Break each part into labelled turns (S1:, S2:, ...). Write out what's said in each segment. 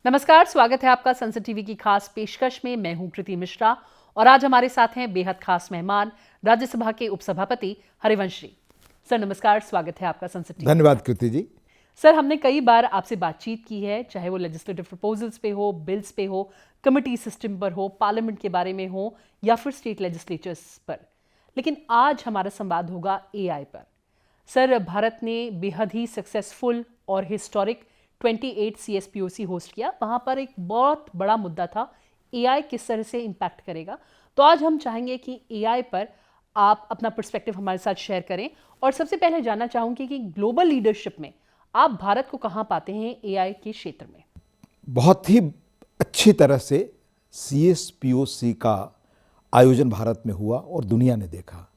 S1: नमस्कार, स्वागत है आपका संसद टीवी की खास पेशकश में। मैं हूं कृति मिश्रा और आज हमारे साथ हैं बेहद खास मेहमान, राज्यसभा के उपसभापति हरिवंश जी। सर नमस्कार, स्वागत है आपका संसद टीवी।
S2: धन्यवाद कृति जी।
S1: सर, हमने कई बार आपसे बातचीत की है, चाहे वो लेजिस्लेटिव प्रपोजल्स पे हो, बिल्स पे हो, कमिटी सिस्टम पर हो, पार्लियामेंट के बारे में हो या फिर स्टेट लेजिस्लेचर्स पर, लेकिन आज हमारा संवाद होगा एआई पर। सर, भारत ने बेहद ही सक्सेसफुल और हिस्टोरिक 28 CSPOC होस्ट किया। वहाँ पर एक बहुत बड़ा मुद्दा था एआई किस तरह से इम्पैक्ट करेगा। तो आज हम चाहेंगे कि एआई पर आप अपना पर्सपेक्टिव हमारे साथ शेयर करें और सबसे पहले जानना चाहूँगी कि ग्लोबल लीडरशिप में आप भारत को कहाँ पाते हैं एआई के क्षेत्र में?
S2: बहुत ही अच्छी तरह से CSPOC का आयोजन भारत में हुआ और दुनिया ने देखा।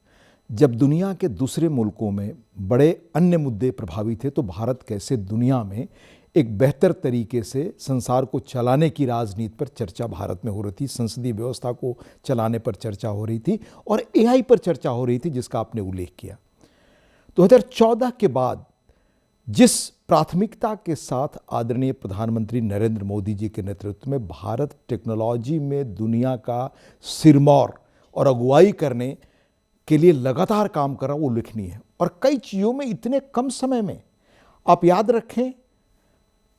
S2: जब दुनिया के दूसरे मुल्कों में बड़े अन्य मुद्दे प्रभावी थे तो भारत कैसे दुनिया में एक बेहतर तरीके से संसार को चलाने की राजनीति पर चर्चा भारत में हो रही थी, संसदीय व्यवस्था को चलाने पर चर्चा हो रही थी और एआई पर चर्चा हो रही थी, जिसका आपने उल्लेख किया। 2014 के बाद जिस प्राथमिकता के साथ आदरणीय प्रधानमंत्री नरेंद्र मोदी जी के नेतृत्व में भारत टेक्नोलॉजी में दुनिया का सिरमौर और अगुवाई करने के लिए लगातार काम कर रहा, वो उल्लेखनीय है। और कई चीज़ों में इतने कम समय में, आप याद रखें,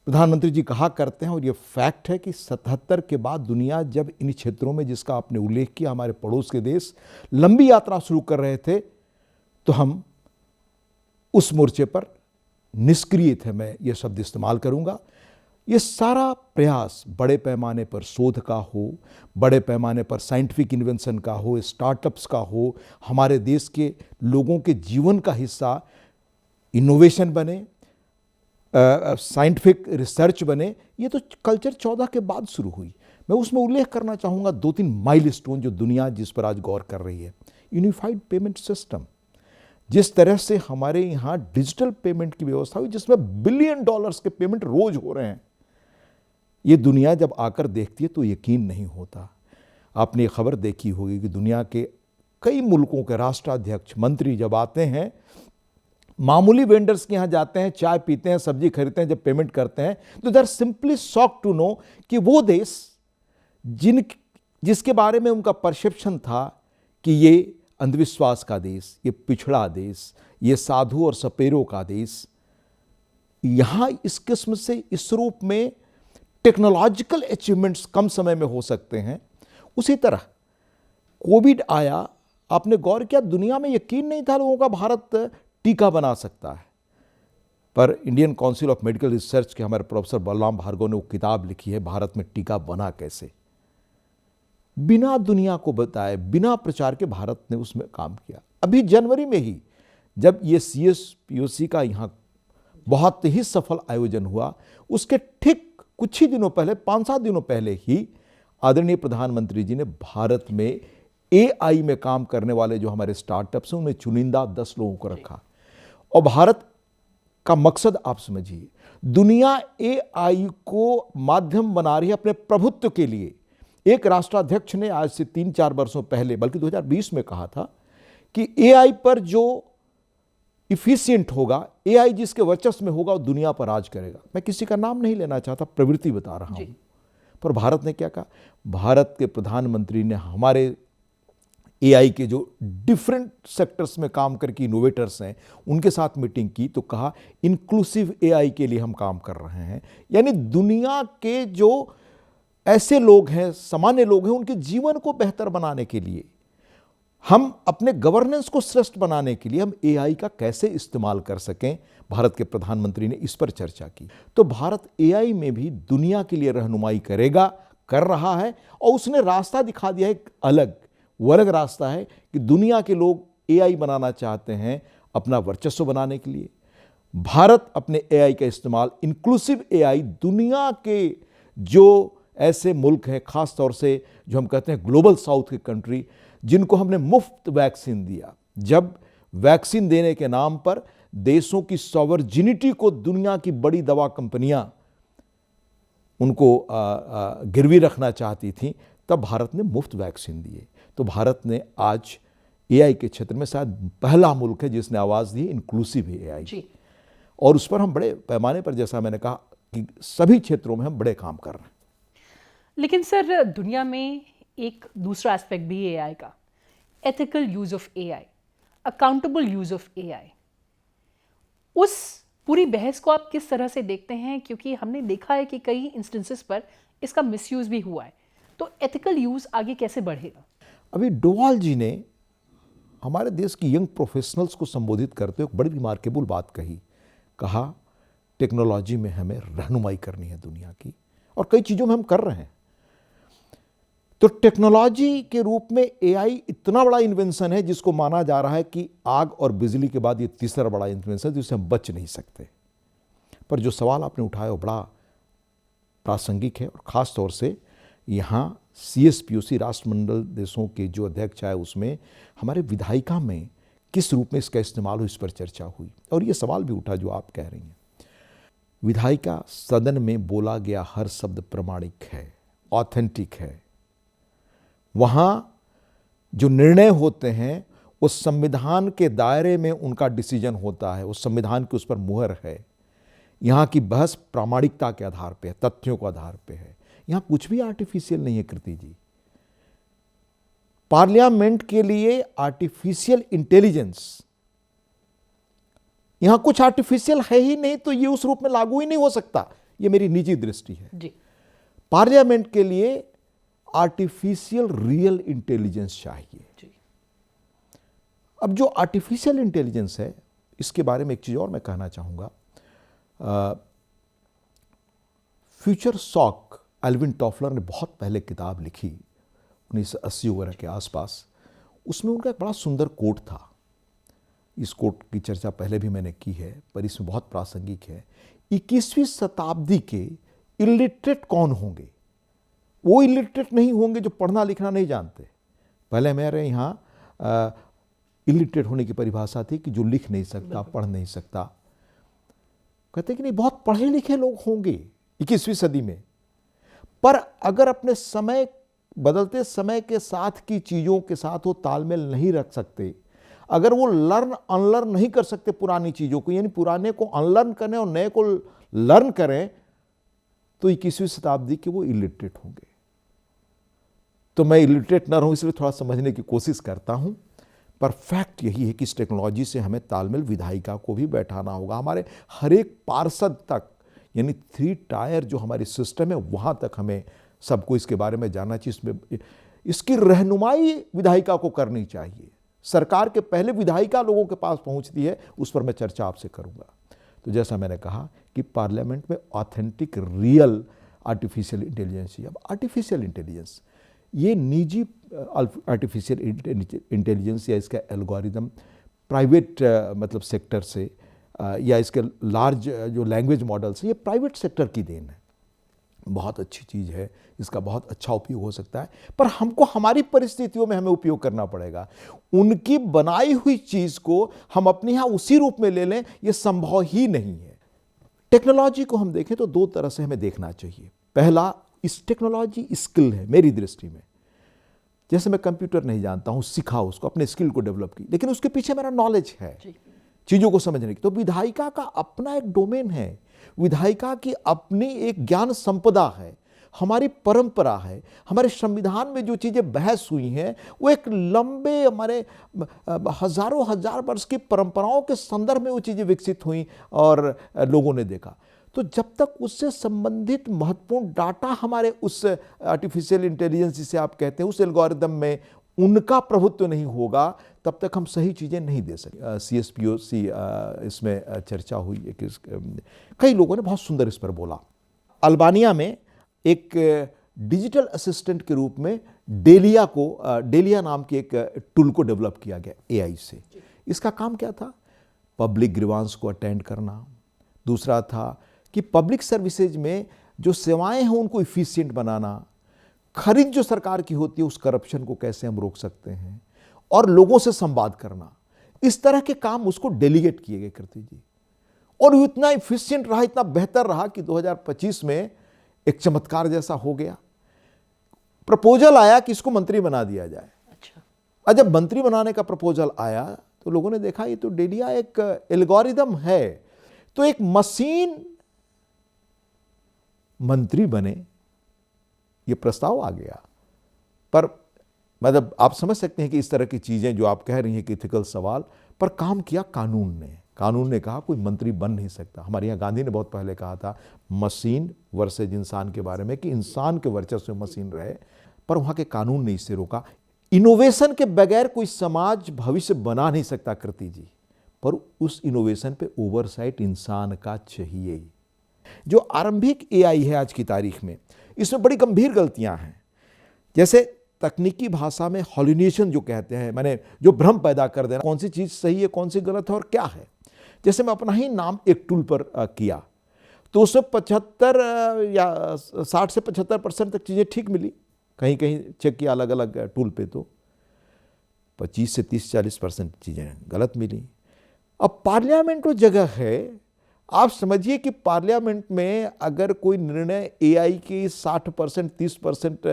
S2: प्रधानमंत्री जी कहा करते हैं और ये फैक्ट है कि 77 के बाद दुनिया जब इन क्षेत्रों में, जिसका आपने उल्लेख किया, हमारे पड़ोस के देश लंबी यात्रा शुरू कर रहे थे, तो हम उस मोर्चे पर निष्क्रिय थे। मैं ये शब्द इस्तेमाल करूंगा। ये सारा प्रयास बड़े पैमाने पर शोध का हो, बड़े पैमाने पर साइंटिफिक इन्वेंशन का हो, स्टार्टअप्स का हो, हमारे देश के लोगों के जीवन का हिस्सा इनोवेशन बने, साइंटिफिक रिसर्च बने, ये तो कल्चर 14 के बाद शुरू हुई। मैं उसमें उल्लेख करना चाहूँगा 2-3 माइलस्टोन जो दुनिया जिस पर आज गौर कर रही है। यूनिफाइड पेमेंट सिस्टम, जिस तरह से हमारे यहाँ डिजिटल पेमेंट की व्यवस्था हुई, जिसमें बिलियन डॉलर्स के पेमेंट रोज हो रहे हैं, ये दुनिया जब आकर देखती है तो यकीन नहीं होता। आपने ये खबर देखी होगी कि दुनिया के कई मुल्कों के राष्ट्राध्यक्ष, मंत्री जब आते हैं, मामूली वेंडर्स के यहाँ जाते हैं, चाय पीते हैं, सब्जी खरीदते हैं, जब पेमेंट करते हैं तो they are simply shock to know कि वो देश जिसके बारे में उनका परसेप्शन था कि ये अंधविश्वास का देश, ये पिछड़ा देश, ये साधु और सपेरों का देश, यहाँ इस किस्म से, इस रूप में टेक्नोलॉजिकल अचीवमेंट्स कम समय में हो सकते हैं। उसी तरह कोविड आया, आपने गौर किया, दुनिया में यकीन नहीं था लोगों का भारत टीका बना सकता है, पर Indian council of medical research के हमारे प्रोफेसर बलराम भार्गव ने वो किताब लिखी है, भारत में टीका बना कैसे। बिना दुनिया को बताए, बिना प्रचार के भारत ने उसमें काम किया। अभी जनवरी में ही जब ये CSPOC का यहाँ बहुत ही सफल आयोजन हुआ, उसके ठीक कुछ ही दिनों पहले, 5-7 दिनों पहले ही आदरणीय प्रधानमंत्री जी ने भारत में AI में काम करने वाले जो हमारे स्टार्टअप्स हैं, उनमें चुनिंदा 10 लोगों को रखा। और भारत का मकसद आप समझिए, दुनिया AI को माध्यम बना रही है अपने प्रभुत्व के लिए। एक राष्ट्राध्यक्ष ने आज से 3-4 वर्षों पहले, बल्कि 2020 में कहा था कि AI पर जो इफिशिएंट होगा, AI जिसके वर्चस्व में होगा, वो दुनिया पर राज करेगा। मैं किसी का नाम नहीं लेना चाहता, प्रवृत्ति बता रहा हूं। पर भारत ने क्या कहा? भारत के प्रधानमंत्री ने हमारे AI के जो डिफरेंट सेक्टर्स में काम करके इनोवेटर्स हैं, उनके साथ मीटिंग की तो कहा इंक्लूसिव AI के लिए हम काम कर रहे हैं। यानी दुनिया के जो ऐसे लोग हैं, सामान्य लोग हैं, उनके जीवन को बेहतर बनाने के लिए, हम अपने गवर्नेंस को श्रेष्ठ बनाने के लिए हम AI का कैसे इस्तेमाल कर सकें, भारत के प्रधानमंत्री ने इस पर चर्चा की। तो भारत AI में भी दुनिया के लिए रहनुमाई करेगा, कर रहा है, और उसने रास्ता दिखा दिया है। एक अलग रास्ता है कि दुनिया के लोग AI बनाना चाहते हैं अपना वर्चस्व बनाने के लिए। भारत अपने AI का इस्तेमाल, इंक्लूसिव AI, दुनिया के जो ऐसे मुल्क हैं, खास तौर से जो हम कहते हैं ग्लोबल साउथ की कंट्री, जिनको हमने मुफ्त वैक्सीन दिया। जब वैक्सीन देने के नाम पर देशों की सॉवरजिनिटी को दुनिया की बड़ी दवा कंपनियां उनको गिरवी रखना चाहती थीं, तब भारत ने मुफ्त वैक्सीन दिए। तो भारत ने आज AI के क्षेत्र में शायद पहला मुल्क है जिसने आवाज़ दी इंक्लूसिव AI, और उस पर हम बड़े पैमाने पर, जैसा मैंने कहा, कि सभी क्षेत्रों में हम बड़े काम कर रहे हैं।
S1: लेकिन सर, दुनिया में एक दूसरा एस्पेक्ट भी एआई का, ethical use of AI, accountable use of AI. उस पूरी बहस को आप किस तरह से देखते हैं? क्योंकि हमने देखा है कि कई इंस्टेंसेस पर इसका मिसयूज भी हुआ है, तो एथिकल यूज आगे कैसे बढ़ेगा?
S2: अभी डोवाल जी ने हमारे देश की यंग प्रोफेशनल्स को संबोधित करते हुए एक बड़ी रिमार्केबल बात कहा टेक्नोलॉजी में हमें रहनुमाई करनी है दुनिया की, और कई चीज़ों में हम कर रहे हैं। तो टेक्नोलॉजी के रूप में एआई इतना बड़ा इन्वेंशन है जिसको माना जा रहा है कि आग और बिजली के बाद ये तीसरा बड़ा इन्वेंशन है जिससे हम बच नहीं सकते। पर जो सवाल आपने उठाया वो बड़ा प्रासंगिक है, और ख़ास तौर से यहाँ CSPOC राष्ट्रमंडल देशों के जो अध्यक्ष है उसमें हमारे विधायिका में किस रूप में इसका इस्तेमाल हो, इस पर चर्चा हुई। और ये सवाल भी उठा जो आप कह रही हैं। विधायिका सदन में बोला गया हर शब्द प्रमाणिक है, ऑथेंटिक है। वहाँ जो निर्णय होते हैं वो संविधान के दायरे में उनका डिसीजन होता है, वो संविधान की उस पर मुहर है। यहाँ की बहस प्रामाणिकता के आधार पे है, तथ्यों के आधार पे है। यहाँ कुछ भी आर्टिफिशियल नहीं है कृति जी। पार्लियामेंट के लिए आर्टिफिशियल इंटेलिजेंस, यहां कुछ आर्टिफिशियल है ही नहीं, तो ये उस रूप में लागू ही नहीं हो सकता। ये मेरी निजी दृष्टि है
S1: जी।
S2: पार्लियामेंट के लिए आर्टिफिशियल रियल इंटेलिजेंस चाहिए
S1: जी।
S2: अब जो आर्टिफिशियल इंटेलिजेंस है, इसके बारे में एक चीज और मैं कहना चाहूंगा। फ्यूचर शॉक, एल्विन टॉफलर ने बहुत पहले किताब लिखी 1980 वगैरह के आसपास। उसमें उनका एक बड़ा सुंदर कोट था। इस कोट की चर्चा पहले भी मैंने की है, पर इसमें बहुत प्रासंगिक है। 21वीं शताब्दी के इलिटरेट कौन होंगे? वो इलिटरेट नहीं होंगे जो पढ़ना लिखना नहीं जानते। पहले मेरे यहाँ इलिटरेट होने की परिभाषा थी कि जो लिख नहीं सकता, पढ़ नहीं सकता। कहते कि नहीं, बहुत पढ़े लिखे लोग होंगे 21वीं सदी में, पर अगर अपने समय, बदलते समय के साथ की चीज़ों के साथ वो तालमेल नहीं रख सकते, अगर वो लर्न अनलर्न नहीं कर सकते पुरानी चीज़ों को, यानी पुराने को अनलर्न करें और नए को लर्न करें, तो 21वीं शताब्दी के वो इलिटरेट होंगे। तो मैं इलिटरेट ना रहूं, इसलिए थोड़ा समझने की कोशिश करता हूं। पर फैक्ट यही है कि इस टेक्नोलॉजी से हमें तालमेल विधायिका को भी बैठाना होगा, हमारे हर एक पार्षद तक, यानी 3 टायर जो हमारी सिस्टम है वहां तक हमें सबको इसके बारे में जानना चाहिए। इसमें इसकी रहनुमाई विधायिका को करनी चाहिए। सरकार के पहले विधायिका लोगों के पास पहुंचती है, उस पर मैं चर्चा आपसे करूंगा। तो जैसा मैंने कहा कि पार्लियामेंट में ऑथेंटिक रियल आर्टिफिशियल इंटेलिजेंस है। अब आर्टिफिशियल इंटेलिजेंस, ये निजी आर्टिफिशियल इंटेलिजेंस या इसका एल्गोरिदम प्राइवेट मतलब सेक्टर से या इसके लार्ज जो लैंग्वेज मॉडल्स है, ये प्राइवेट सेक्टर की देन है। बहुत अच्छी चीज़ है, इसका बहुत अच्छा उपयोग हो सकता है, पर हमको हमारी परिस्थितियों में हमें उपयोग करना पड़ेगा। उनकी बनाई हुई चीज़ को हम अपने यहाँ उसी रूप में ले लें, ये संभव ही नहीं है। टेक्नोलॉजी को हम देखें तो 2 तरह से हमें देखना चाहिए। पहला, इस टेक्नोलॉजी स्किल है मेरी दृष्टि में। जैसे मैं कंप्यूटर नहीं जानता हूँ, सीखा उसको, अपने स्किल को डेवलप की, लेकिन उसके पीछे मेरा नॉलेज है चीज़ों को समझने की। तो विधायिका का अपना एक डोमेन है, विधायिका की अपनी एक ज्ञान संपदा है, हमारी परंपरा है। हमारे संविधान में जो चीज़ें बहस हुई हैं वो एक लंबे, हमारे हजारों हजार वर्ष की परंपराओं के संदर्भ में वो चीज़ें विकसित हुई और लोगों ने देखा। तो जब तक उससे संबंधित महत्वपूर्ण डाटा हमारे उस आर्टिफिशियल इंटेलिजेंस जिसे आप कहते हैं उस एल्गोरिदम में उनका प्रभुत्व नहीं होगा, तब तक हम सही चीज़ें नहीं दे सकते। CSPOC इसमें चर्चा हुई, कई लोगों ने बहुत सुंदर इस पर बोला। अल्बानिया में एक डिजिटल असिस्टेंट के रूप में डेलिया नाम की एक टूल को डेवलप किया गया AI से। इसका काम क्या था? पब्लिक ग्रीवांस को अटेंड करना। दूसरा था कि पब्लिक सर्विसेज में जो सेवाएं हैं उनको इफिशिएंट बनाना। खरीद जो सरकार की होती है उस करप्शन को कैसे हम रोक सकते हैं, और लोगों से संवाद करना। इस तरह के काम उसको डेलीगेट किए गए कृति जी, और वो इतना इफिशिएंट रहा, इतना बेहतर रहा कि 2025 में एक चमत्कार जैसा हो गया। प्रपोजल आया कि इसको मंत्री बना दिया जाए।
S1: अच्छा।
S2: और जब मंत्री बनाने का प्रपोजल आया तो लोगों ने देखा ये तो डेलिया एक एल्गोरिदम है। तो एक मशीन मंत्री बने, ये प्रस्ताव आ गया। पर मतलब आप समझ सकते हैं कि इस तरह की चीज़ें जो आप कह रही हैं कि इथिकल सवाल पर काम किया कानून ने कहा कोई मंत्री बन नहीं सकता। हमारे यहाँ गांधी ने बहुत पहले कहा था मशीन वर्सेज इंसान के बारे में कि इंसान के वर्चस्व में मशीन रहे, पर वहाँ के कानून ने इससे रोका। इनोवेशन के बगैर कोई समाज भविष्य बना नहीं सकता कृति जी, पर उस इनोवेशन पे ओवरसाइट इंसान का चाहिए। जो आरंभिक एआई है आज की तारीख में, इसमें बड़ी गंभीर गलतियां हैं। जैसे तकनीकी भाषा में हॉल्यूनेशन जो कहते हैं, माने जो भ्रम पैदा कर देना, कौन सी चीज़ सही है कौन सी गलत है और क्या है। जैसे मैं अपना ही नाम एक टूल पर किया तो उसमें 75 या 60 से 75% तक चीज़ें ठीक मिली, कहीं कहीं चेक किया अलग अलग टूल पे तो 25 से 30-40% चीज़ें गलत मिली। अब पार्लियामेंट वो जगह है, आप समझिए कि पार्लियामेंट में अगर कोई निर्णय एआई के 60% 30%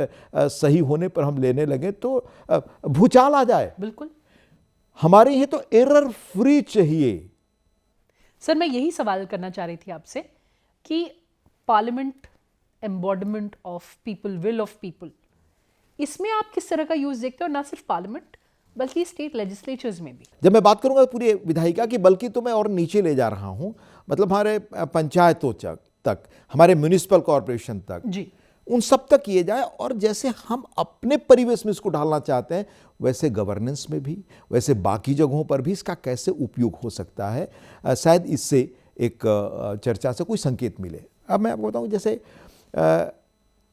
S2: सही होने पर हम लेने लगे तो भूचाल आ जाए।
S1: बिल्कुल।
S2: हमारे यहाँ तो एरर फ्री चाहिए।
S1: सर, मैं यही सवाल करना चाह रही थी आपसे कि parliament embodiment of people, will of people, इसमें आप किस तरह का यूज देखते हो? ना सिर्फ पार्लियामेंट बल्कि स्टेट लेजिस्लेचर्स में भी।
S2: जब मैं बात करूंगा पूरी विधायिका की, बल्कि तो मैं और नीचे ले जा रहा हूं, मतलब हमारे पंचायतों तक, हमारे म्यूनिसिपल कॉरपोरेशन तक
S1: जी,
S2: उन सब तक किए जाए। और जैसे हम अपने परिवेश में इसको ढालना चाहते हैं, वैसे गवर्नेंस में भी, वैसे बाकी जगहों पर भी इसका कैसे उपयोग हो सकता है, शायद इससे एक चर्चा से कोई संकेत मिले। अब मैं आपको बताऊं, जैसे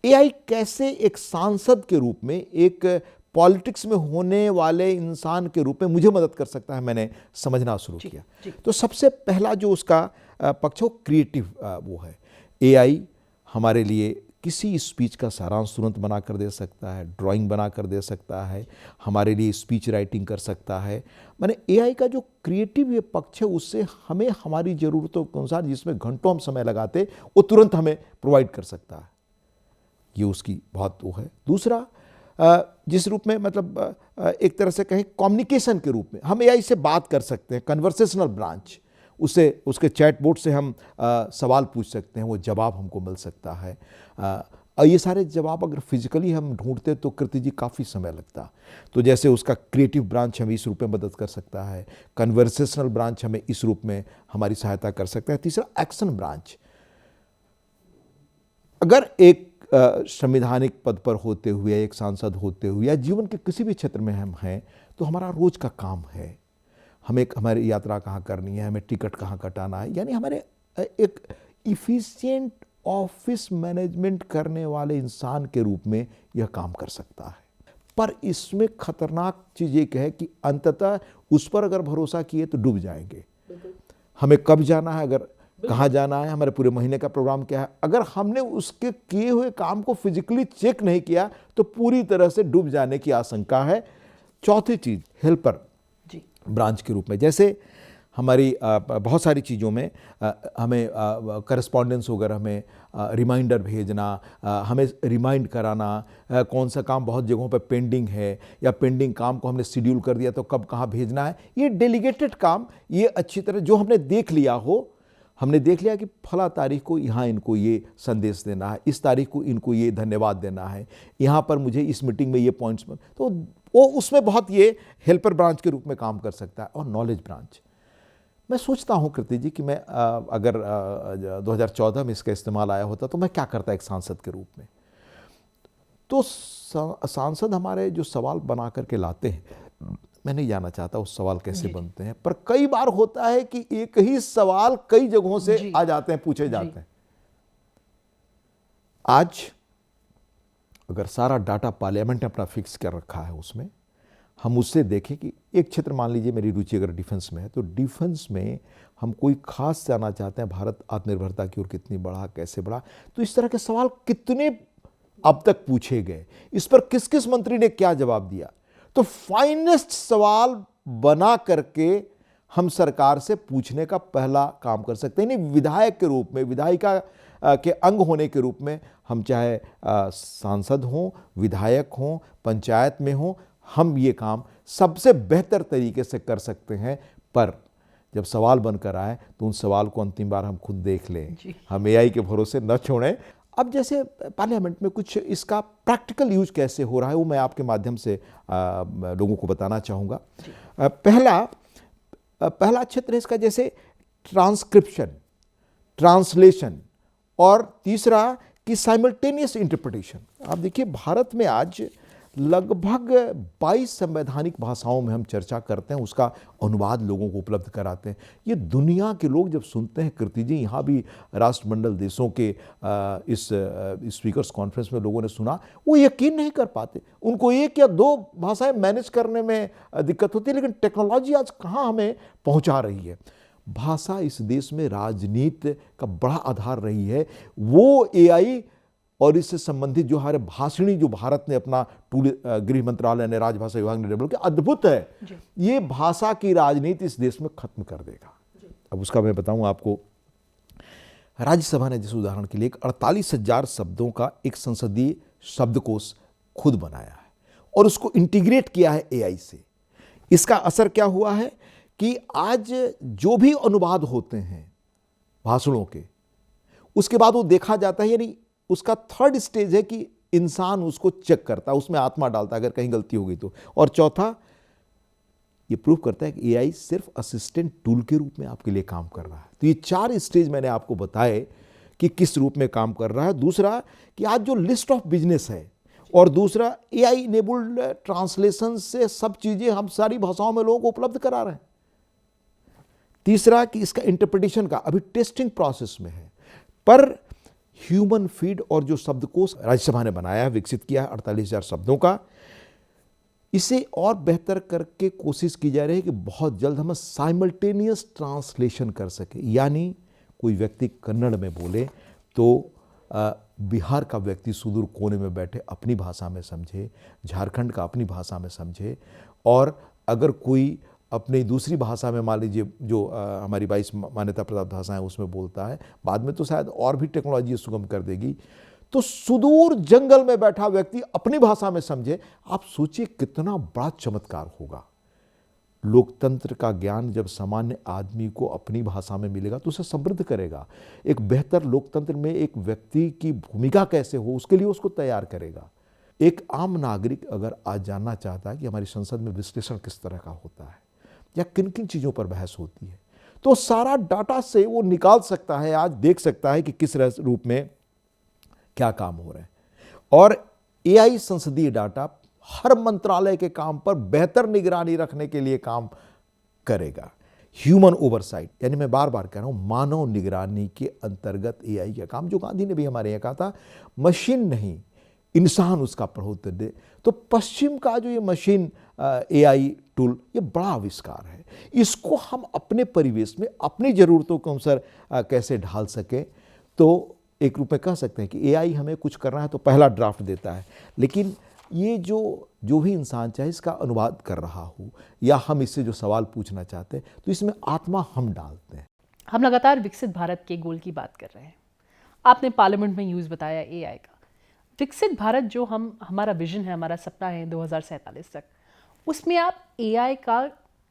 S2: एआई कैसे एक सांसद के रूप में, एक पॉलिटिक्स में होने वाले इंसान के रूप में मुझे मदद कर सकता है, मैंने समझना शुरू किया। तो सबसे पहला जो उसका पक्ष है वो क्रिएटिव वो है। एआई हमारे लिए किसी स्पीच का सारांश तुरंत बना कर दे सकता है, ड्राइंग बना कर दे सकता है, हमारे लिए स्पीच राइटिंग कर सकता है। माने एआई का जो क्रिएटिव ये पक्ष है, उससे हमें हमारी ज़रूरतों के अनुसार जिसमें घंटों हम समय लगाते, वो तुरंत हमें प्रोवाइड कर सकता है। ये उसकी बहुत वो है। दूसरा, जिस रूप में, मतलब एक तरह से कहें कम्युनिकेशन के रूप में हम एआई से बात कर सकते हैं, कन्वर्सेशनल ब्रांच, उससे उसके चैट बोर्ड से हम सवाल पूछ सकते हैं, वो जवाब हमको मिल सकता है। और ये सारे जवाब अगर फिजिकली हम ढूंढते तो कृति जी काफ़ी समय लगता। तो जैसे उसका क्रिएटिव ब्रांच हमें इस रूप में मदद कर सकता है, कन्वर्सेशनल ब्रांच हमें इस रूप में हमारी सहायता कर सकता है। तीसरा, एक्शन ब्रांच, अगर एक संवैधानिक पद पर होते हुए, एक सांसद होते हुए, या जीवन के किसी भी क्षेत्र में हम हैं, तो हमारा रोज का काम है, हमारी यात्रा कहाँ करनी है, हमें टिकट कहाँ कटाना है, यानी हमारे एक इफिशिएंट ऑफिस मैनेजमेंट करने वाले इंसान के रूप में यह काम कर सकता है। पर इसमें खतरनाक चीज़ ये है कि अंततः उस पर अगर भरोसा किए तो डूब जाएंगे। हमें कब जाना है, अगर कहाँ जाना है, हमारे पूरे महीने का प्रोग्राम क्या है, अगर हमने उसके किए हुए काम को फिजिकली चेक नहीं किया तो पूरी तरह से डूब जाने की आशंका है। चौथी चीज़, हेल्पर ब्रांच के रूप में, जैसे हमारी बहुत सारी चीज़ों में हमें करस्पॉन्डेंस वगैरह, हमें रिमाइंडर भेजना, हमें रिमाइंड कराना, कौन सा काम बहुत जगहों पर पेंडिंग है, या पेंडिंग काम को हमने शेड्यूल कर दिया तो कब कहाँ भेजना है, ये डेलीगेटेड काम, ये अच्छी तरह जो हमने देख लिया हो, हमने देख लिया कि फला तारीख को यहाँ इनको ये संदेश देना है, इस तारीख को इनको ये धन्यवाद देना है, यहाँ पर मुझे इस मीटिंग में ये पॉइंट्स, तो वो उसमें बहुत ये हेल्पर ब्रांच के रूप में काम कर सकता है। और नॉलेज ब्रांच, मैं सोचता हूँ कृति जी कि मैं अगर 2014 में इसका इस्तेमाल आया होता तो मैं क्या करता एक सांसद के रूप में। तो सांसद हमारे जो सवाल बना करके लाते हैं, मैं नहीं जानना चाहता उस सवाल कैसे बनते हैं, पर कई बार होता है कि एक ही सवाल कई जगहों से आ जाते हैं, पूछे जाते हैं। आज अगर सारा डाटा पार्लियामेंट ने अपना फिक्स कर रखा है, उसमें हम उससे देखें कि एक क्षेत्र, मान लीजिए मेरी रुचि अगर डिफेंस में है, तो डिफेंस में हम कोई खास जानना चाहते हैं, भारत आत्मनिर्भरता की ओर कितनी बढ़ा, कैसे बढ़ा, तो इस तरह के सवाल कितने अब तक पूछे गए, इस पर किस किस मंत्री ने क्या जवाब दिया। तो फाइनेस्ट सवाल बना करके हम सरकार से पूछने का पहला काम कर सकते हैं। नहीं, विधायक के रूप में, विधायिका के अंग होने के रूप में, हम चाहे सांसद हों, विधायक हों, पंचायत में हों, हम ये काम सबसे बेहतर तरीके से कर सकते हैं। पर जब सवाल बनकर आए तो उन सवाल को अंतिम बार हम खुद देख लें, हम एआई के भरोसे न छोड़ें। अब जैसे पार्लियामेंट में कुछ इसका प्रैक्टिकल यूज कैसे हो रहा है वो मैं आपके माध्यम से लोगों को बताना चाहूँगा। पहला क्षेत्र है इसका जैसे ट्रांसक्रिप्शन, ट्रांसलेशन, और तीसरा कि साइमल्टेनियस इंटरप्रिटेशन। आप देखिए भारत में आज लगभग 22 संवैधानिक भाषाओं में हम चर्चा करते हैं, उसका अनुवाद लोगों को उपलब्ध कराते हैं। ये दुनिया के लोग जब सुनते हैं, कीर्ति जी यहाँ भी राष्ट्रमंडल देशों के इस स्पीकर्स कॉन्फ्रेंस में लोगों ने सुना, वो यकीन नहीं कर पाते। उनको एक या दो भाषाएं मैनेज करने में दिक्कत होती है, लेकिन टेक्नोलॉजी आज कहाँ हमें पहुँचा रही है। भाषा इस देश में राजनीति का बड़ा आधार रही है। वो एआई और इससे संबंधित जो हमारे भाषणी जो भारत ने अपना टूल गृह मंत्रालय ने, राजभाषा विभाग ने डेवलप किया, अद्भुत है। ये भाषा की राजनीति इस देश में खत्म कर देगा। अब उसका मैं बताऊं आपको, राज्यसभा ने जिस उदाहरण के लिए 48,000 शब्दों का एक संसदीय शब्दकोश खुद बनाया है और उसको इंटीग्रेट किया है एआई से। इसका असर क्या हुआ है कि आज जो भी अनुवाद होते हैं भाषणों के, उसके बाद वो देखा जाता है, यानी उसका थर्ड स्टेज है कि इंसान उसको चेक करता है, उसमें आत्मा डालता है अगर कहीं गलती हो गई तो। और चौथा, ये प्रूव करता है कि एआई सिर्फ असिस्टेंट टूल के रूप में आपके लिए काम कर रहा है। तो ये 4 स्टेज मैंने आपको बताए कि किस रूप में काम कर रहा है। दूसरा कि आज जो लिस्ट ऑफ बिजनेस है, और दूसरा एआई इनेबल्ड ट्रांसलेशन से सब चीजें हम सारी भाषाओं में लोगों को उपलब्ध करा रहे हैं। तीसरा कि इसका इंटरप्रिटेशन का अभी टेस्टिंग प्रोसेस में है, पर ह्यूमन फीड और जो शब्दकोश राज्यसभा ने बनाया है, विकसित किया है 48,000 शब्दों का, इसे और बेहतर करके कोशिश की जा रही है कि बहुत जल्द हम साइमल्टेनियस ट्रांसलेशन कर सके। यानी कोई व्यक्ति कन्नड़ में बोले तो बिहार का व्यक्ति सुदूर कोने में बैठे अपनी भाषा में समझे, झारखंड का अपनी भाषा में समझे, और अगर कोई अपनी दूसरी भाषा में, मान लीजिए जो हमारी 22 मान्यता प्राप्त भाषाएं उसमें बोलता है, बाद में तो शायद और भी टेक्नोलॉजी सुगम कर देगी, तो सुदूर जंगल में बैठा व्यक्ति अपनी भाषा में समझे। आप सोचिए कितना बड़ा चमत्कार होगा। लोकतंत्र का ज्ञान जब सामान्य आदमी को अपनी भाषा में मिलेगा तो उसे समृद्ध करेगा। एक बेहतर लोकतंत्र में एक व्यक्ति की भूमिका कैसे हो, उसके लिए उसको तैयार करेगा। एक आम नागरिक अगर आज जानना चाहता है कि हमारी संसद में विश्लेषण किस तरह का होता है या किन किन चीज़ों पर बहस होती है, तो सारा डाटा से वो निकाल सकता है, आज देख सकता है कि किस रूप में क्या काम हो रहे हैं। और एआई संसदीय डाटा हर मंत्रालय के काम पर बेहतर निगरानी रखने के लिए काम करेगा। ह्यूमन ओवरसाइट, यानी मैं बार बार कह रहा हूं, मानव निगरानी के अंतर्गत एआई का काम, जो गांधी ने भी हमारे यहाँ कहा था, मशीन नहीं इंसान उसका प्रभुत्व दे। तो पश्चिम का जो ये मशीन एआई टूल, ये बड़ा आविष्कार है। इसको हम अपने परिवेश में अपनी ज़रूरतों के अनुसार कैसे ढाल सकें, तो एक रूप में कह सकते हैं कि एआई हमें कुछ करना है तो पहला ड्राफ्ट देता है, लेकिन ये जो भी इंसान चाहे इसका अनुवाद कर रहा हो या हम इससे जो सवाल पूछना चाहते हैं, तो इसमें आत्मा हम डालते हैं।
S1: हम लगातार विकसित भारत के गोल की बात कर रहे हैं। आपने पार्लियामेंट में यूज़ बताया एआई का। विकसित भारत जो हमारा विजन है, हमारा सपना है 2047 तक, उसमें आप एआई का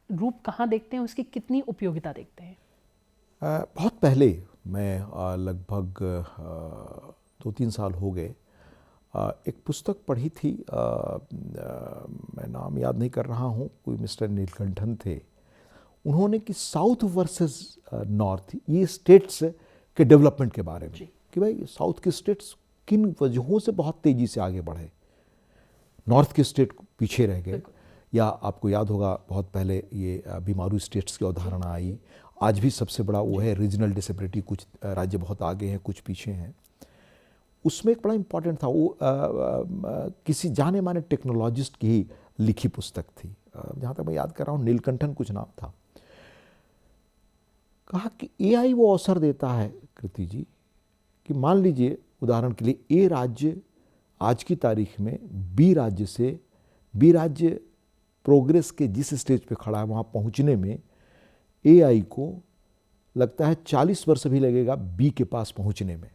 S1: रूप कहाँ देखते हैं, उसकी कितनी उपयोगिता देखते हैं?
S2: बहुत पहले मैं लगभग 2-3 साल हो गए, एक पुस्तक पढ़ी थी, मैं नाम याद नहीं कर रहा हूँ, कोई मिस्टर नीलकंठन थे। उन्होंने कि साउथ वर्सेस नॉर्थ, ये स्टेट्स के डेवलपमेंट के बारे में, कि भाई साउथ के स्टेट्स किन वजहों से बहुत तेज़ी से आगे बढ़े, नॉर्थ के स्टेट पीछे रह गए। या आपको याद होगा बहुत पहले ये बीमारू स्टेट्स की अवधारणा आई। आज भी सबसे बड़ा वो है रीजनल डिसेबिलिटी, कुछ राज्य बहुत आगे हैं, कुछ पीछे हैं। उसमें एक बड़ा इम्पॉर्टेंट था, वो किसी जाने माने टेक्नोलॉजिस्ट की ही लिखी पुस्तक थी, जहाँ तक मैं याद कर रहा हूँ नीलकंठन कुछ नाम था। कहा कि एआई वो अवसर देता है कृति जी, कि मान लीजिए उदाहरण के लिए ए राज्य आज की तारीख में बी राज्य प्रोग्रेस के जिस स्टेज पे खड़ा है वहाँ पहुँचने में एआई को लगता है 40 वर्ष भी लगेगा बी के पास पहुँचने में।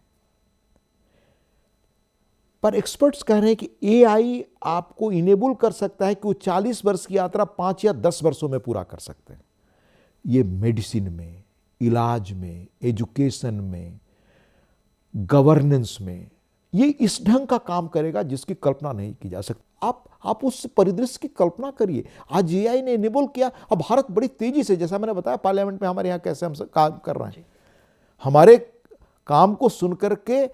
S2: पर एक्सपर्ट्स कह रहे हैं कि एआई आपको इनेबल कर सकता है कि वो 40 वर्ष की यात्रा 5 या 10 वर्षों में पूरा कर सकते हैं। ये मेडिसिन में, इलाज में, एजुकेशन में, गवर्नेंस में, ये इस ढंग का काम करेगा जिसकी कल्पना नहीं की जा सकती। आप उस परिदृश्य की कल्पना करिए। आज एआई ने इनेबल किया, अब भारत बड़ी तेजी से, जैसा मैंने बताया पार्लियामेंट में हमारे यहाँ कैसे हम काम कर रहे हैं, हमारे काम को सुनकर के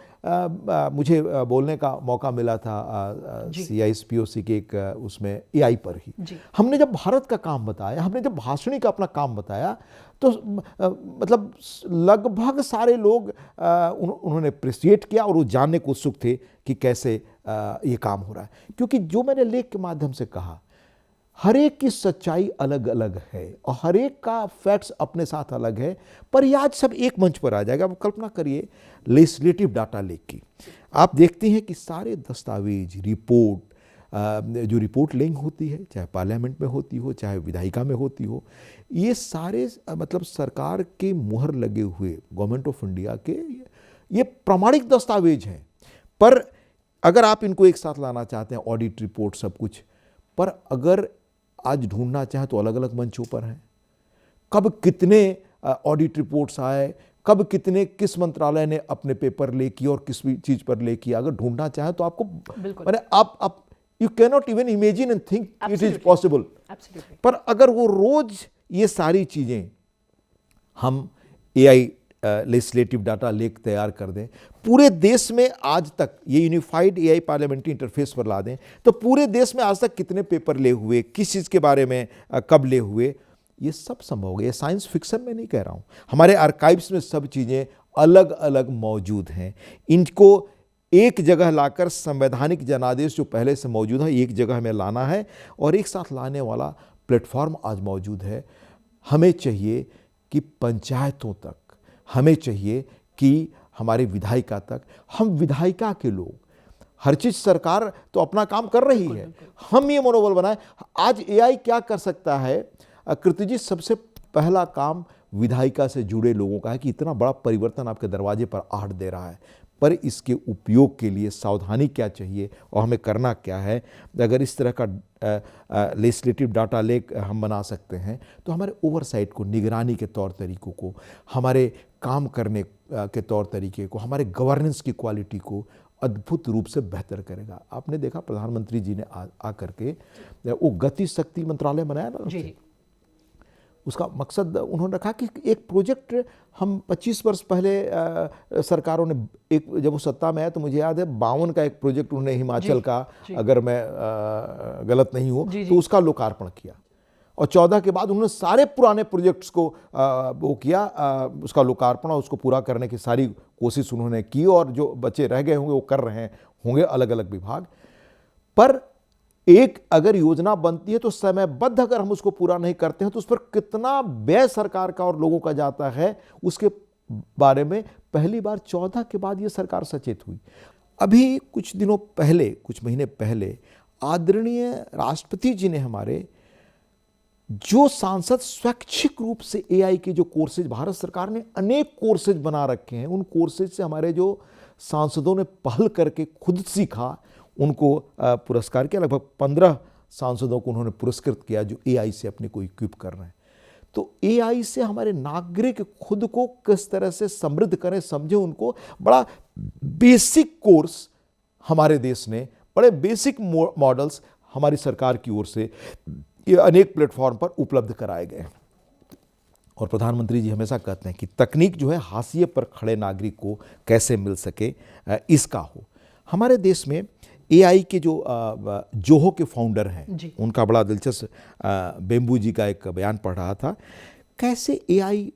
S2: मुझे बोलने का मौका मिला था CISPOC के एक उसमें एआई पर ही। हमने जब भारत का काम बताया, हमने जब भाषणी का अपना काम बताया, तो मतलब लगभग सारे लोग उन्होंने अप्रिशिएट किया और वो जानने को उत्सुक थे कि कैसे ये काम हो रहा है। क्योंकि जो मैंने लेख के माध्यम से कहा, हर एक की सच्चाई अलग अलग है और हर एक का फैक्ट्स अपने साथ अलग है, पर ये आज सब एक मंच पर आ जाएगा। अब कल्पना करिए लेजिस्लेटिव डाटा लेक की। आप देखते हैं कि सारे दस्तावेज, रिपोर्ट, जो रिपोर्ट लिंक होती है, चाहे पार्लियामेंट में होती हो, चाहे विधायिका में होती हो, ये सारे मतलब सरकार के मुहर लगे हुए, गवर्नमेंट ऑफ इंडिया के ये प्रमाणिक दस्तावेज हैं। पर अगर आप इनको एक साथ लाना चाहते हैं, ऑडिट रिपोर्ट सब कुछ, पर अगर आज ढूंढना चाहे तो अलग अलग मंचों पर हैं। कब कितने ऑडिट रिपोर्ट्स आए, कब कितने किस मंत्रालय ने अपने पेपर ले किए और किस चीज पर ले किया, अगर ढूंढना चाहे तो आपको मैंने आप you can not even imagine and think it is possible. पर अगर वो रोज ये सारी चीजें हम एआई लेजिस्लेटिव डाटा लेक तैयार कर दें, पूरे देश में आज तक ये यूनिफाइड एआई पार्लियामेंट्री इंटरफेस पर ला दें, तो पूरे देश में आज तक कितने पेपर ले हुए, किस चीज़ के बारे में कब ले हुए, ये सब संभव हो गया। साइंस फिक्शन में नहीं कह रहा हूँ, हमारे आर्काइव्स में सब चीज़ें अलग अलग मौजूद हैं। इनको एक जगह लाकर संवैधानिक जनादेश जो पहले से मौजूद है, एक जगह हमें लाना है और एक साथ लाने वाला प्लेटफॉर्म आज मौजूद है। हमें चाहिए कि पंचायतों तक, हमें चाहिए कि हमारे विधायिका तक, हम विधायिका के लोग, हर चीज सरकार तो अपना काम कर रही है, हम ये मनोबल बनाए। आज एआई क्या कर सकता है कृति जी, सबसे पहला काम विधायिका से जुड़े लोगों का है कि इतना बड़ा परिवर्तन आपके दरवाजे पर आहट दे रहा है, पर इसके उपयोग के लिए सावधानी क्या चाहिए और हमें करना क्या है। अगर इस तरह का लेजिस्लेटिव डाटा लेक हम बना सकते हैं तो हमारे ओवरसाइट को, निगरानी के तौर तरीकों को, हमारे काम करने के तौर तरीके को, हमारे गवर्नेंस की क्वालिटी को अद्भुत रूप से बेहतर करेगा। आपने देखा प्रधानमंत्री जी ने आकर के वो गति शक्ति मंत्रालय बनाया ना जी। उसका मकसद उन्होंने रखा कि एक प्रोजेक्ट हम 25 वर्ष पहले सरकारों ने, एक जब वो सत्ता में आया तो मुझे याद है 52 का एक प्रोजेक्ट उन्होंने हिमाचल का, अगर मैं गलत नहीं हूँ तो उसका लोकार्पण किया, और 14 के बाद उन्होंने सारे पुराने प्रोजेक्ट्स को वो किया, उसका लोकार्पण और उसको पूरा करने की सारी कोशिश उन्होंने की, और जो बच्चे रह गए होंगे वो कर रहे होंगे अलग अलग विभाग। पर एक अगर योजना बनती है तो समयबद्ध अगर हम उसको पूरा नहीं करते हैं तो उस पर कितना व्यय सरकार का और लोगों का जाता है, उसके बारे में पहली बार 14 के बाद ये सरकार सचेत हुई। अभी कुछ दिनों पहले, कुछ महीने पहले आदरणीय राष्ट्रपति जी ने हमारे जो सांसद स्वैच्छिक रूप से एआई के जो कोर्सेज, भारत सरकार ने अनेक कोर्सेज बना रखे हैं, उन कोर्सेज से हमारे जो सांसदों ने पहल करके खुद सीखा, उनको पुरस्कार किया। लगभग 15 सांसदों को उन्होंने पुरस्कृत किया जो एआई से अपने को इक्विप कर रहे हैं। तो एआई से हमारे नागरिक खुद को किस तरह से समृद्ध करें, समझे, उनको बड़ा बेसिक कोर्स हमारे देश ने, बड़े बेसिक मॉडल्स हमारी सरकार की ओर से ये अनेक प्लेटफॉर्म पर उपलब्ध कराए गए हैं। और प्रधानमंत्री जी हमेशा कहते हैं कि तकनीक जो है हाशिए पर खड़े नागरिक को कैसे मिल सके, इसका हो। हमारे देश में एआई के जो जोहो के फाउंडर हैं, उनका बड़ा दिलचस्प, बेम्बू जी का एक बयान पढ़ रहा था, कैसे एआई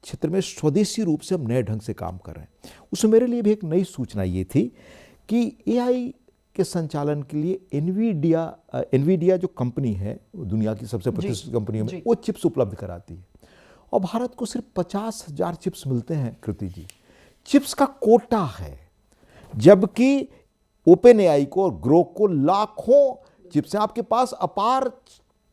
S2: क्षेत्र में स्वदेशी रूप से हम नए ढंग से काम कर रहे हैं। उसमें मेरे लिए भी एक नई सूचना ये थी कि एआई के संचालन के लिए एनवीडिया जो कंपनी है, दुनिया की सबसे प्रतिष्ठित कंपनी में, वो चिप्स उपलब्ध कराती है, और भारत को सिर्फ 50,000 चिप्स मिलते हैं कृति जी। चिप्स का कोटा है, जबकि ओपन एआई को और ग्रोक को लाखों चिप्स हैं। आपके पास अपार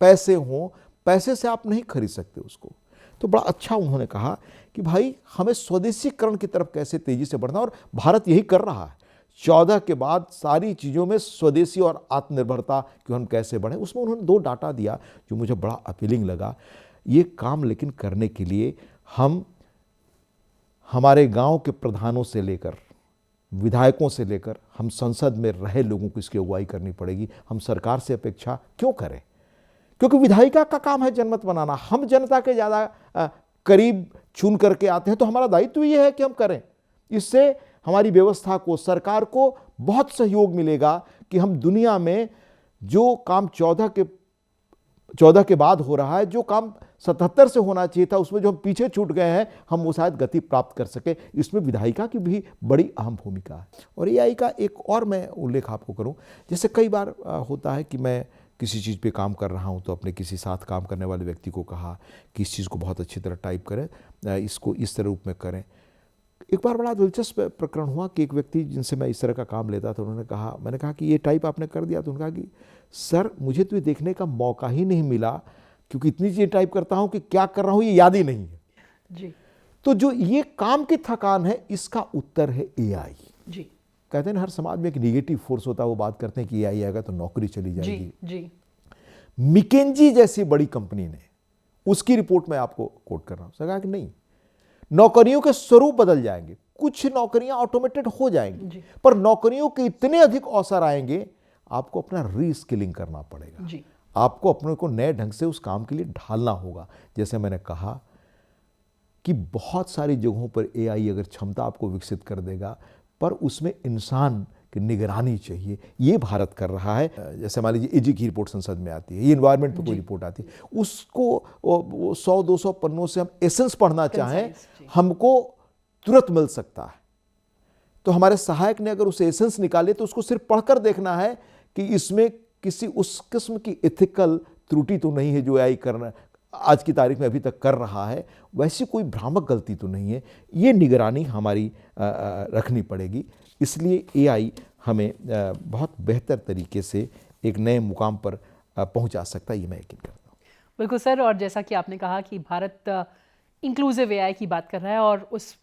S2: पैसे हों, पैसे से आप नहीं खरीद सकते उसको। तो बड़ा अच्छा उन्होंने कहा कि भाई हमें स्वदेशीकरण की तरफ कैसे तेजी से बढ़ना, और भारत यही कर रहा है। 14 के बाद सारी चीज़ों में स्वदेशी और आत्मनिर्भरता की हम कैसे बढ़ें, उसमें उन्होंने 2 डाटा दिया जो मुझे बड़ा अपीलिंग लगा। ये काम लेकिन करने के लिए हम हमारे गांव के प्रधानों से लेकर विधायकों से लेकर हम संसद में रहे लोगों को इसकी अगुवाई करनी पड़ेगी। हम सरकार से अपेक्षा क्यों करें? क्योंकि विधायिका का काम है जनमत बनाना। हम जनता के ज़्यादा करीब चुन करके आते हैं, तो हमारा दायित्व ये है कि हम करें। इससे हमारी व्यवस्था को, सरकार को बहुत सहयोग मिलेगा कि हम दुनिया में जो काम 14 के बाद हो रहा है, जो काम 77 से होना चाहिए था, उसमें जो हम पीछे छूट गए हैं, हम वो शायद गति प्राप्त कर सके। इसमें विधायिका की भी बड़ी अहम भूमिका है। और एआई का एक और मैं उल्लेख आपको करूं, जैसे कई बार होता है कि मैं किसी चीज़ पे काम कर रहा हूं, तो अपने किसी साथ काम करने वाले व्यक्ति को कहा कि इस चीज़ को बहुत अच्छी तरह टाइप करें, इसको इस तरह रूप में करें। एक बार बड़ा दिलचस्प प्रकरण हुआ कि एक व्यक्ति जिनसे मैं इस तरह का काम लेता था, उन्होंने कहा, मैंने कहा कि ये टाइप आपने कर दिया? तो उन्होंने कहा कि सर मुझे तो ये देखने का मौका ही नहीं मिला, क्योंकि इतनी चीज़ें टाइप करता हूँ कि क्या कर रहा हूँ ये याद ही नहीं है
S1: जी।
S2: तो जो ये काम की थकान है, इसका उत्तर है एआई
S1: जी।
S2: कहते हैं हर समाज में एक निगेटिव फोर्स होता है, वो बात करते हैं कि एआई आएगा तो नौकरी चली जाएगी।
S1: जी।
S2: मिकेंजी जैसी बड़ी कंपनी ने, उसकी रिपोर्ट में आपको कोट कर रहा हूं, कहा कि नहीं, नौकरियों के स्वरूप बदल जाएंगे, कुछ नौकरियां ऑटोमेटेड हो जाएंगी, पर नौकरियों के इतने अधिक अवसर आएंगे, आपको अपना रीस्किलिंग करना पड़ेगा जी। आपको अपने को नए ढंग से उस काम के लिए ढालना होगा। जैसे मैंने कहा कि बहुत सारी जगहों पर एआई अगर क्षमता आपको विकसित कर देगा, पर उसमें इंसान की निगरानी चाहिए। ये भारत कर रहा है। जैसे मान लीजिए एजी की रिपोर्ट संसद में आती है, ये इन्वायरमेंट पर कोई रिपोर्ट आती है, उसको 100-200 पन्नों से हम एसेंस पढ़ना चाहें, हमको तुरंत मिल सकता है। तो हमारे सहायक ने अगर उस एसेंस निकाले, तो उसको सिर्फ पढ़कर देखना है कि इसमें किसी उस किस्म की एथिकल त्रुटि तो नहीं है जो एआई करना आज की तारीख में अभी तक कर रहा है, वैसी कोई भ्रामक गलती तो नहीं है। ये निगरानी हमारी रखनी पड़ेगी। इसलिए एआई हमें बहुत बेहतर तरीके से एक नए मुकाम पर पहुंचा सकता है, ये मैं यकीन करता हूँ।
S1: बिल्कुल सर, और जैसा कि आपने कहा कि भारत इंक्लूसिव एआई की बात कर रहा है, और उस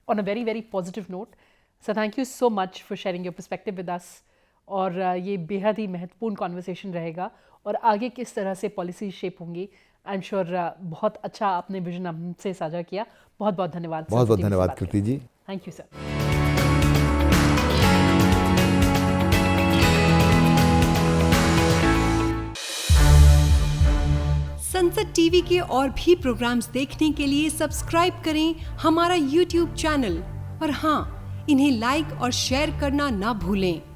S1: on a very very positive note, sir thank you so much for sharing your perspective with us. और ये बेहद ही महत्वपूर्ण कॉन्वर्सेशन रहेगा, और आगे किस तरह से पॉलिसी शेप होंगी, आई एम श्योर बहुत अच्छा आपने विजन हमसे साझा किया। बहुत बहुत धन्यवाद।
S2: बहुत बहुत धन्यवाद Kriti ji.
S1: Thank you sir.
S3: Sansad TV के और भी प्रोग्राम्स देखने के लिए सब्सक्राइब करें हमारा YouTube चैनल, और हाँ, इन्हें लाइक और शेयर करना ना भूलें।